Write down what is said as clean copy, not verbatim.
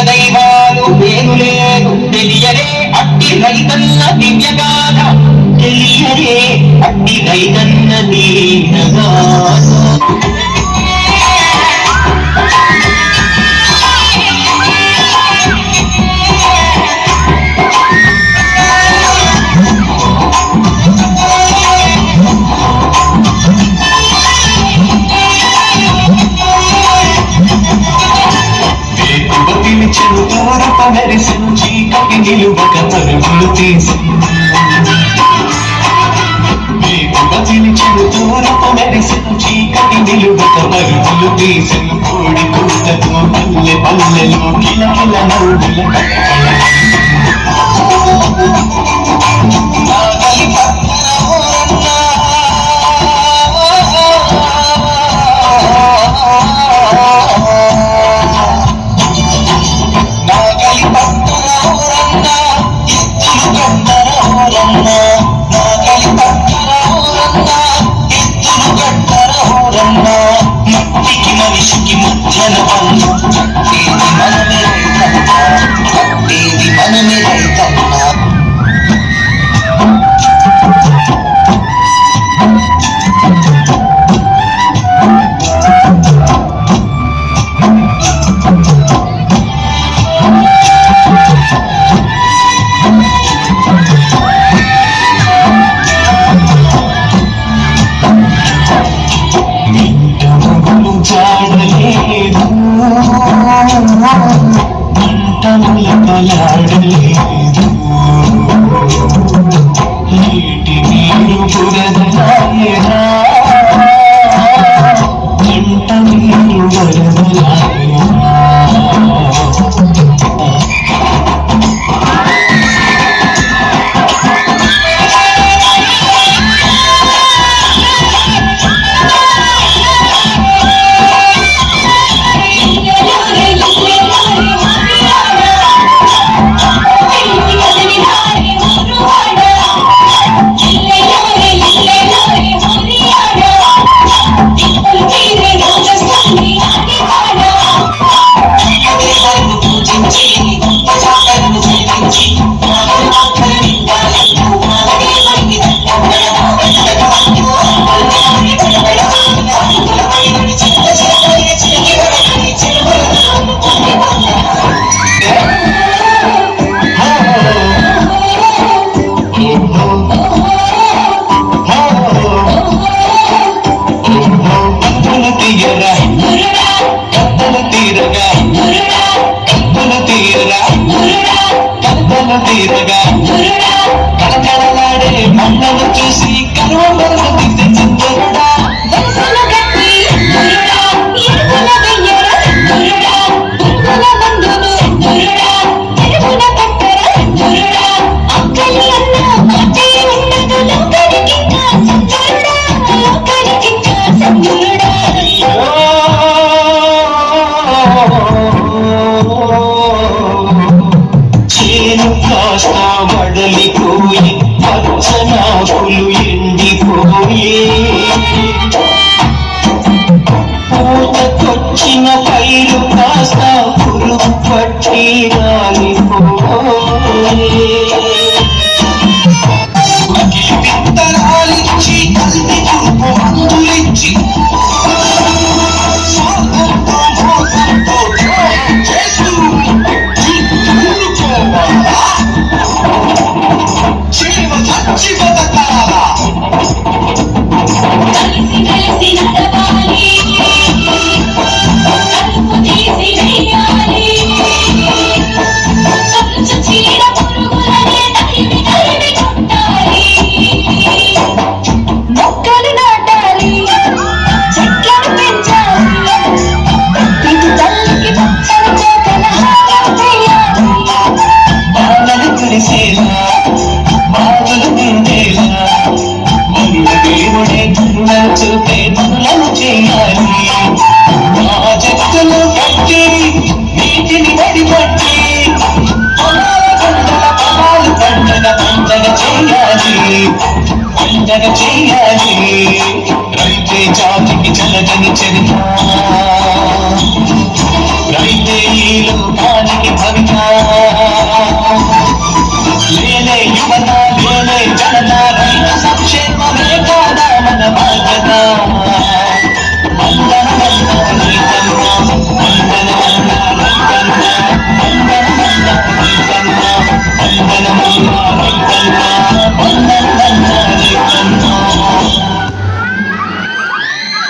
దైవాలు నేను లేదు తెలియరే అట్టి రైతన్న దివ్యగాథ తెలియరే అట్టి రైతన్న దీనగాథ చెరుతూరప మెరిసెను చీకటి నిలువక పరుగులు తీసెను చెరుతూరప మెరిసెను చీకటి నిలువక పరుగులు తీసెను కోడి కూతతో పల్లె పల్లెలో కిలకిల నవ్వుల మట్టికి మనిషికి మధ్యన మనమే రైతన్నా మంటముల పలాడలేదు నీటి నీరు బురదలాయరా మంట నీరు వరదలాయరా తీరగా కలకలలాడే మన్నను చూసి కరువ మరలు తీసే చంద్రుడా కాస్త వడలిపోయి పచ్చనాకులు ఎండిపోయి పూతకొచ్చిన పైరు కాస్త పురుగు పట్టి రాలిపోయి విత్తనాలిచ్చి కల్వి చూపు అందులిచ్చి చూపే పనులను చేయాలి ఆ చెట్టును కట్టి నీటిని వడిపట్టి పొలాలు పండగ చేయాలి రైతే జాతికి చల్లగని చరిత్ర రైతే ఈ లోకానికి యువత మేలే జనత రైతు సంక్షేమమే కాదా మన బాధ్యత